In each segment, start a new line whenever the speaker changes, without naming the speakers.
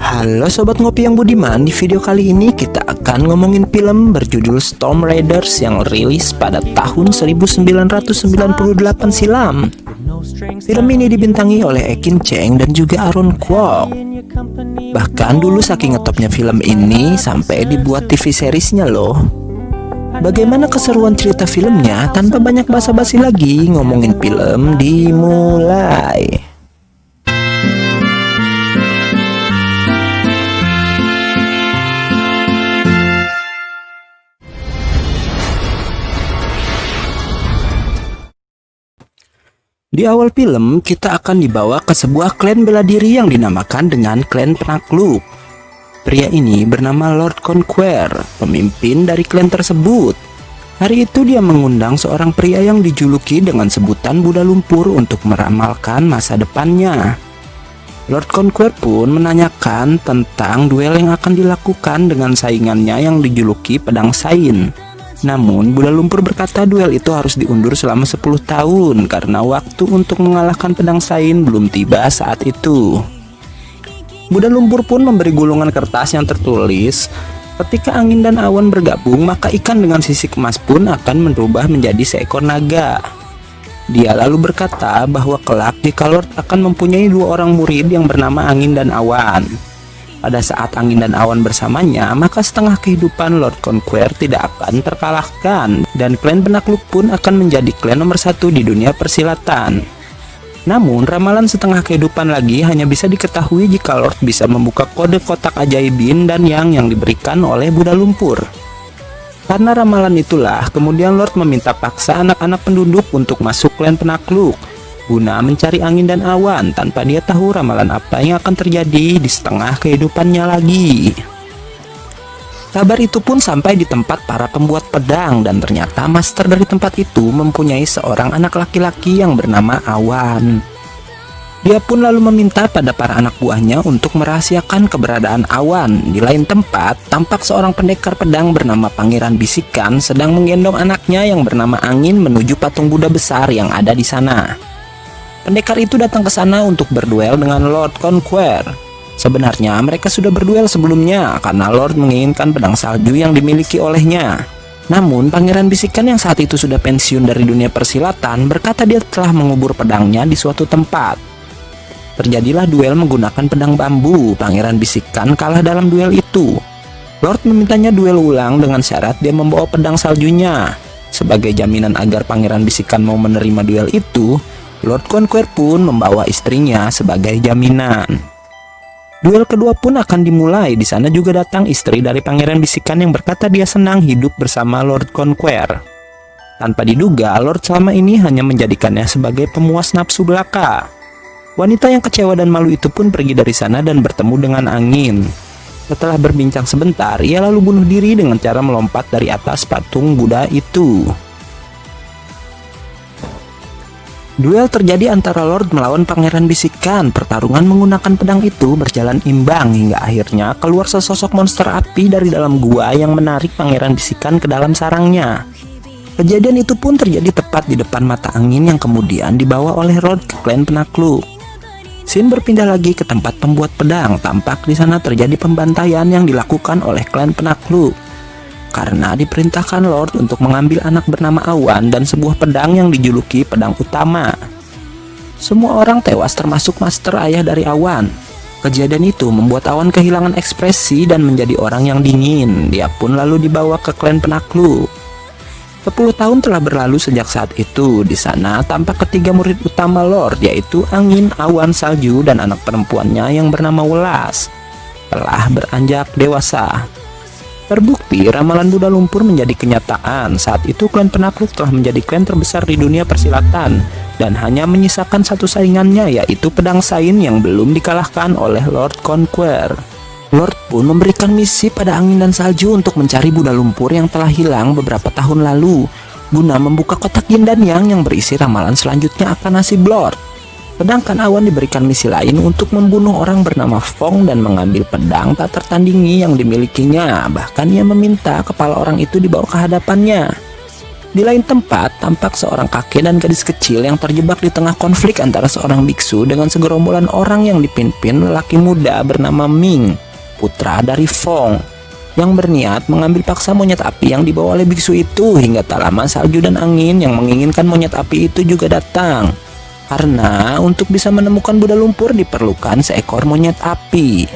Halo Sobat Ngopi yang budiman, di video kali ini kita akan ngomongin film berjudul Storm Riders yang rilis pada tahun 1998 silam. Film ini dibintangi oleh Ekin Cheng dan juga Aaron Kwok. Bahkan dulu saking ngetopnya film ini sampai dibuat TV seriesnya loh. Bagaimana keseruan cerita filmnya? Tanpa banyak basa-basi lagi, ngomongin film dimulai. Di awal film, kita akan dibawa ke sebuah klan bela diri yang dinamakan dengan klan penakluk. Pria ini bernama Lord Conquer, pemimpin dari klan tersebut. Hari itu dia mengundang seorang pria yang dijuluki dengan sebutan Buddha Lumpur untuk meramalkan masa depannya. Lord Conquer pun menanyakan tentang duel yang akan dilakukan dengan saingannya yang dijuluki Pedang Sain. Namun, Buddha Lumpur berkata duel itu harus diundur selama 10 tahun karena waktu untuk mengalahkan Pedang Sain belum tiba saat itu. Buddha Lumpur pun memberi gulungan kertas yang tertulis, ketika angin dan awan bergabung, maka ikan dengan sisik emas pun akan berubah menjadi seekor naga. Dia lalu berkata bahwa kelak jika Lord akan mempunyai 2 orang murid yang bernama Angin dan Awan. Pada saat angin dan awan bersamanya, maka setengah kehidupan Lord Conquer tidak akan terkalahkan, dan klan penakluk pun akan menjadi klan nomor 1 di dunia persilatan. Namun, ramalan setengah kehidupan lagi hanya bisa diketahui jika Lord bisa membuka kode kotak ajaib yin dan yang diberikan oleh Buddha Lumpur. Karena ramalan itulah, kemudian Lord meminta paksa anak-anak penduduk untuk masuk klan penakluk, guna mencari angin dan awan tanpa dia tahu ramalan apa yang akan terjadi di setengah kehidupannya lagi. Kabar itu pun sampai di tempat para pembuat pedang, dan ternyata master dari tempat itu mempunyai seorang anak laki-laki yang bernama Awan. Dia pun lalu meminta pada para anak buahnya untuk merahasiakan keberadaan Awan. Di lain tempat, tampak seorang pendekar pedang bernama Pangeran Bisikan sedang menggendong anaknya yang bernama Angin menuju patung Buddha besar yang ada di sana. Pendekar itu datang ke sana untuk berduel dengan Lord Conquer. Sebenarnya mereka sudah berduel sebelumnya karena Lord menginginkan pedang salju yang dimiliki olehnya. Namun Pangeran Bisikan yang saat itu sudah pensiun dari dunia persilatan berkata dia telah mengubur pedangnya di suatu tempat. Terjadilah duel menggunakan pedang bambu. Pangeran Bisikan kalah dalam duel itu. Lord memintanya duel ulang dengan syarat dia membawa pedang saljunya. Sebagai jaminan agar Pangeran Bisikan mau menerima duel itu, Lord Conquer pun membawa istrinya sebagai jaminan. Duel kedua pun akan dimulai. Di sana juga datang istri dari Pangeran Bisikan yang berkata dia senang hidup bersama Lord Conquer. Tanpa diduga, Lord selama ini hanya menjadikannya sebagai pemuas nafsu belaka. Wanita yang kecewa dan malu itu pun pergi dari sana dan bertemu dengan Angin. Setelah berbincang sebentar, ia lalu bunuh diri dengan cara melompat dari atas patung Buddha itu. Duel terjadi antara Lord melawan Pangeran Bisikan. Pertarungan menggunakan pedang itu berjalan imbang hingga akhirnya keluar sesosok monster api dari dalam gua yang menarik Pangeran Bisikan ke dalam sarangnya. Kejadian itu pun terjadi tepat di depan mata Angin yang kemudian dibawa oleh Lord ke klan penakluk. Scene berpindah lagi ke tempat pembuat pedang. Tampak di sana terjadi pembantaian yang dilakukan oleh klan penakluk. Karena diperintahkan Lord untuk mengambil anak bernama Awan dan sebuah pedang yang dijuluki pedang utama. Semua orang tewas termasuk master ayah dari Awan. Kejadian itu membuat Awan kehilangan ekspresi dan menjadi orang yang dingin. Dia pun lalu dibawa ke klan penakluk. 10 tahun telah berlalu sejak saat itu. Di sana tampak ketiga murid utama Lord, yaitu Angin, Awan, Salju, dan anak perempuannya yang bernama Welas telah beranjak dewasa. Terbukti ramalan Buddha Lumpur menjadi kenyataan. Saat itu klan penakluk telah menjadi klan terbesar di dunia persilatan dan hanya menyisakan satu saingannya, yaitu Pedang Sain yang belum dikalahkan oleh Lord Conquer. Lord pun memberikan misi pada Angin dan Salju untuk mencari Buddha Lumpur yang telah hilang beberapa tahun lalu, guna membuka kotak yin dan yang berisi ramalan selanjutnya akan nasib Lord. Sedangkan Awan diberikan misi lain untuk membunuh orang bernama Fong dan mengambil pedang tak tertandingi yang dimilikinya. Bahkan ia meminta kepala orang itu dibawa ke hadapannya. Di lain tempat, tampak seorang kakek dan gadis kecil yang terjebak di tengah konflik antara seorang biksu dengan segerombolan orang yang dipimpin lelaki muda bernama Ming, putra dari Fong, yang berniat mengambil paksa monyet api yang dibawa oleh biksu itu. Hingga tak lama salju dan angin yang menginginkan monyet api itu juga datang. Karena untuk bisa menemukan Buddha lumpur diperlukan seekor monyet api.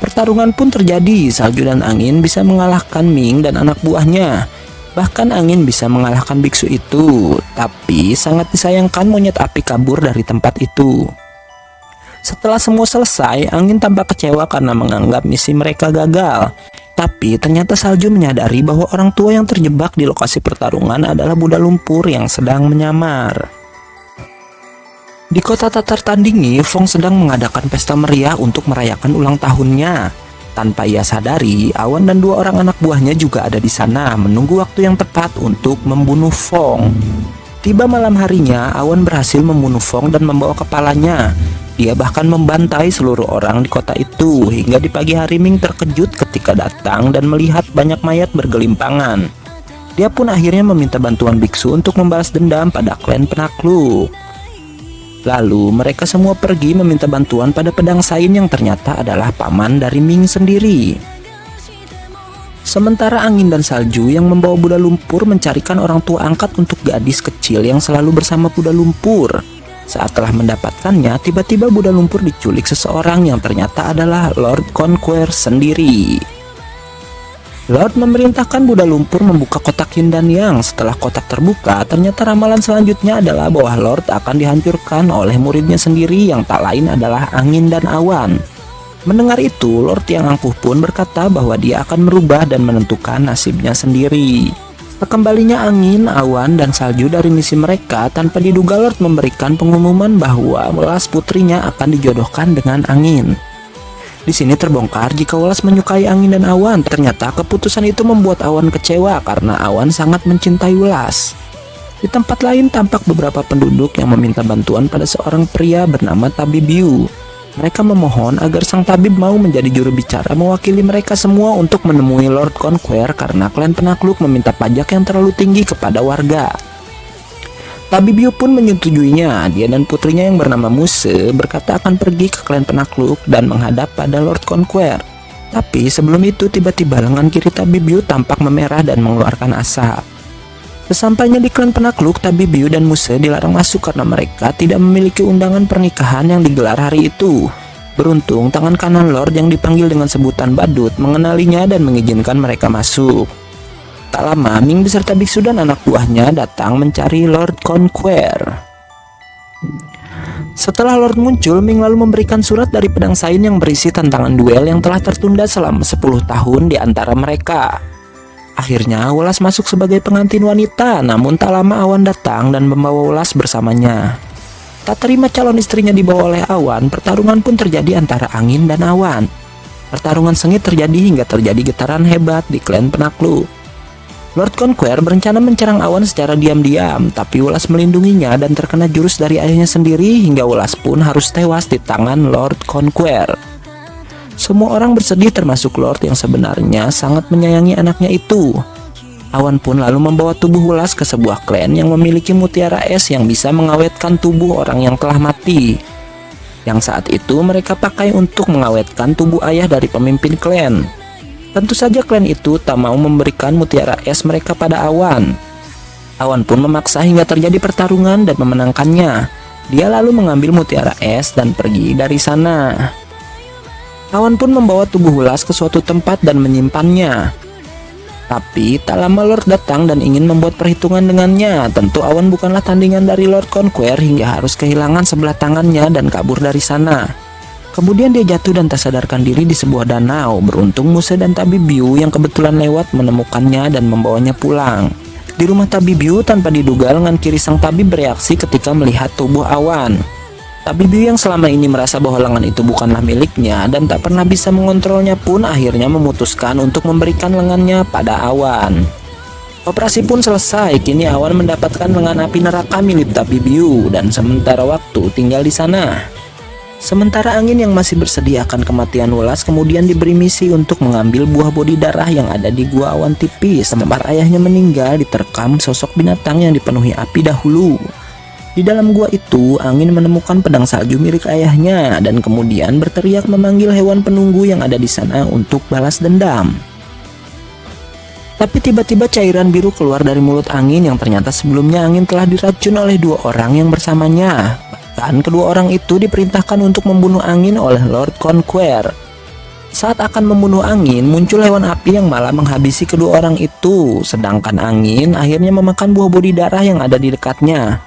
Pertarungan pun terjadi, salju dan angin bisa mengalahkan Ming dan anak buahnya. Bahkan angin bisa mengalahkan biksu itu, tapi sangat disayangkan monyet api kabur dari tempat itu. Setelah semua selesai, angin tampak kecewa karena menganggap misi mereka gagal. Tapi ternyata salju menyadari bahwa orang tua yang terjebak di lokasi pertarungan adalah Buddha lumpur yang sedang menyamar. Di kota tak tertandingi, Fong sedang mengadakan pesta meriah untuk merayakan ulang tahunnya. Tanpa ia sadari, Awan dan 2 orang anak buahnya juga ada di sana menunggu waktu yang tepat untuk membunuh Fong. Tiba malam harinya, Awan berhasil membunuh Fong dan membawa kepalanya. Dia bahkan membantai seluruh orang di kota itu hingga di pagi hari Ming terkejut ketika datang dan melihat banyak mayat bergelimpangan. Dia pun akhirnya meminta bantuan biksu untuk membalas dendam pada klan penakluk. Lalu mereka semua pergi meminta bantuan pada pedang Sain yang ternyata adalah paman dari Ming sendiri. Sementara angin dan salju yang membawa Buddha lumpur mencarikan orang tua angkat untuk gadis kecil yang selalu bersama Buddha lumpur. Saat telah mendapatkannya, tiba-tiba Buddha lumpur diculik seseorang yang ternyata adalah Lord Conquer sendiri. Lord memerintahkan Buddha lumpur membuka kotak yin dan yang. Setelah kotak terbuka, ternyata ramalan selanjutnya adalah bahwa Lord akan dihancurkan oleh muridnya sendiri yang tak lain adalah angin dan awan. Mendengar itu, Lord yang angkuh pun berkata bahwa dia akan merubah dan menentukan nasibnya sendiri. Sekembalinya angin, awan, dan salju dari misi mereka, tanpa diduga Lord memberikan pengumuman bahwa Welas putrinya akan dijodohkan dengan angin. Di sini terbongkar jika Welas menyukai angin dan awan. Ternyata keputusan itu membuat awan kecewa karena awan sangat mencintai Welas. Di tempat lain tampak beberapa penduduk yang meminta bantuan pada seorang pria bernama Tabib Yu. Mereka memohon agar sang tabib mau menjadi juru bicara mewakili mereka semua untuk menemui Lord Conquer karena klan penakluk meminta pajak yang terlalu tinggi kepada warga. Tabib Yu pun menyetujuinya. Dia dan putrinya yang bernama Muse berkata akan pergi ke klan penakluk dan menghadap pada Lord Conquer. Tapi sebelum itu tiba-tiba lengan kiri Tabib Yu tampak memerah dan mengeluarkan asap. Sesampainya di klan penakluk, Tabib Yu dan Muse dilarang masuk karena mereka tidak memiliki undangan pernikahan yang digelar hari itu. Beruntung tangan kanan Lord yang dipanggil dengan sebutan Badut mengenalinya dan mengizinkan mereka masuk. Tak lama, Ming beserta biksu dan anak buahnya datang mencari Lord Conquer. Setelah Lord muncul, Ming lalu memberikan surat dari pedang Sain yang berisi tantangan duel yang telah tertunda selama 10 tahun di antara mereka. Akhirnya, Welas masuk sebagai pengantin wanita, namun tak lama Awan datang dan membawa Welas bersamanya. Tak terima calon istrinya dibawa oleh Awan, pertarungan pun terjadi antara angin dan awan. Pertarungan sengit terjadi hingga terjadi getaran hebat di klan penakluk. Lord Conquer berencana mencerang Awan secara diam-diam, tapi Welas melindunginya dan terkena jurus dari ayahnya sendiri hingga Welas pun harus tewas di tangan Lord Conquer. Semua orang bersedih termasuk Lord yang sebenarnya sangat menyayangi anaknya itu. Awan pun lalu membawa tubuh Welas ke sebuah klan yang memiliki mutiara es yang bisa mengawetkan tubuh orang yang telah mati. Yang saat itu mereka pakai untuk mengawetkan tubuh ayah dari pemimpin klan. Tentu saja klan itu tak mau memberikan mutiara es mereka pada Awan. Awan pun memaksa hingga terjadi pertarungan dan memenangkannya. Dia lalu mengambil mutiara es dan pergi dari sana. Awan pun membawa tubuh Welas ke suatu tempat dan menyimpannya. Tapi tak lama Lord datang dan ingin membuat perhitungan dengannya. Tentu Awan bukanlah tandingan dari Lord Conquer hingga harus kehilangan sebelah tangannya dan kabur dari sana. Kemudian dia jatuh dan tak sadarkan diri di sebuah danau. Beruntung Muse dan Tabib Yu yang kebetulan lewat menemukannya dan membawanya pulang. Di rumah Tabib Yu, tanpa diduga lengan kiri sang tabib bereaksi ketika melihat tubuh Awan. Tabib Yu yang selama ini merasa bahwa lengan itu bukanlah miliknya dan tak pernah bisa mengontrolnya pun akhirnya memutuskan untuk memberikan lengannya pada Awan. Operasi pun selesai. Kini Awan mendapatkan lengan api neraka milik Tabib Yu dan sementara waktu tinggal di sana. Sementara angin yang masih bersedia akan kematian welas kemudian diberi misi untuk mengambil buah bodi darah yang ada di gua awan tipis tempat ayahnya meninggal diterkam sosok binatang yang dipenuhi api dahulu. Di dalam gua itu, angin menemukan pedang salju milik ayahnya dan kemudian berteriak memanggil hewan penunggu yang ada di sana untuk balas dendam. Tapi tiba-tiba cairan biru keluar dari mulut angin yang ternyata sebelumnya angin telah diracun oleh dua orang yang bersamanya. Bahkan kedua orang itu diperintahkan untuk membunuh angin oleh Lord Conquer. Saat akan membunuh angin, muncul hewan api yang malah menghabisi kedua orang itu, sedangkan angin akhirnya memakan buah bodi darah yang ada di dekatnya.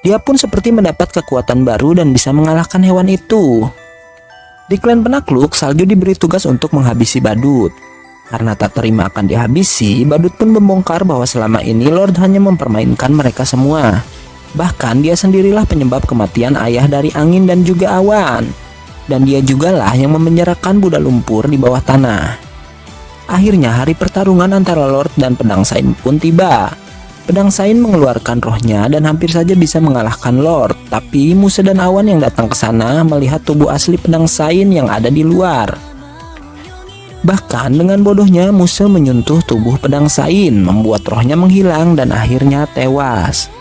Dia pun seperti mendapat kekuatan baru dan bisa mengalahkan hewan itu. Di klan penakluk, salju diberi tugas untuk menghabisi badut. Karena tak terima akan dihabisi, badut pun membongkar bahwa selama ini Lord hanya mempermainkan mereka semua. Bahkan dia sendirilah penyebab kematian ayah dari angin dan juga awan. Dan dia jugalah yang memenjarakan Buddha lumpur di bawah tanah. Akhirnya hari pertarungan antara Lord dan pedang Sain pun tiba. Pedang Sain mengeluarkan rohnya dan hampir saja bisa mengalahkan Lord. Tapi Muse dan Awan yang datang ke sana melihat tubuh asli pedang Sain yang ada di luar. Bahkan dengan bodohnya Muse menyentuh tubuh pedang Sain, membuat rohnya menghilang dan akhirnya tewas.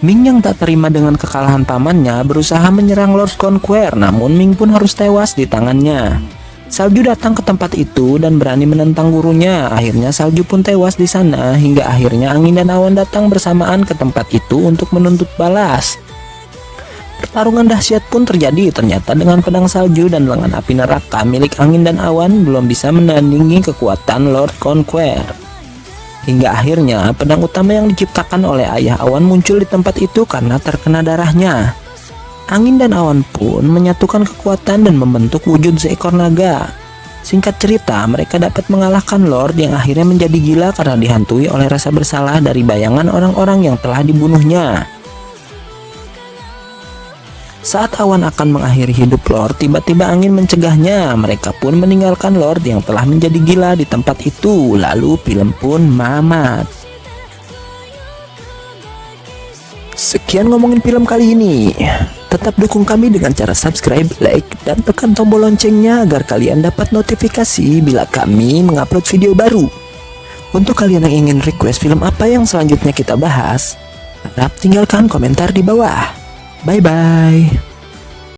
Ming yang tak terima dengan kekalahan pamannya berusaha menyerang Lord Conquer, namun Ming pun harus tewas di tangannya. Salju datang ke tempat itu dan berani menentang gurunya. Akhirnya Salju pun tewas di sana hingga akhirnya angin dan awan datang bersamaan ke tempat itu untuk menuntut balas. Pertarungan dahsyat pun terjadi ternyata dengan pedang salju dan lengan api neraka milik angin dan awan belum bisa menandingi kekuatan Lord Conquer. Hingga akhirnya pedang utama yang diciptakan oleh ayah awan muncul di tempat itu karena terkena darahnya. Angin dan awan pun menyatukan kekuatan dan membentuk wujud seekor naga. Singkat cerita, mereka dapat mengalahkan Lord yang akhirnya menjadi gila karena dihantui oleh rasa bersalah dari bayangan orang-orang yang telah dibunuhnya. Saat awan akan mengakhiri hidup Lord, tiba-tiba angin mencegahnya. Mereka pun meninggalkan Lord yang telah menjadi gila di tempat itu. Lalu film pun mamat. Sekian ngomongin film kali ini. Tetap dukung kami dengan cara subscribe, like, dan tekan tombol loncengnya agar kalian dapat notifikasi bila kami mengupload video baru. Untuk kalian yang ingin request film apa yang selanjutnya kita bahas, harap tinggalkan komentar di bawah. Bye-bye.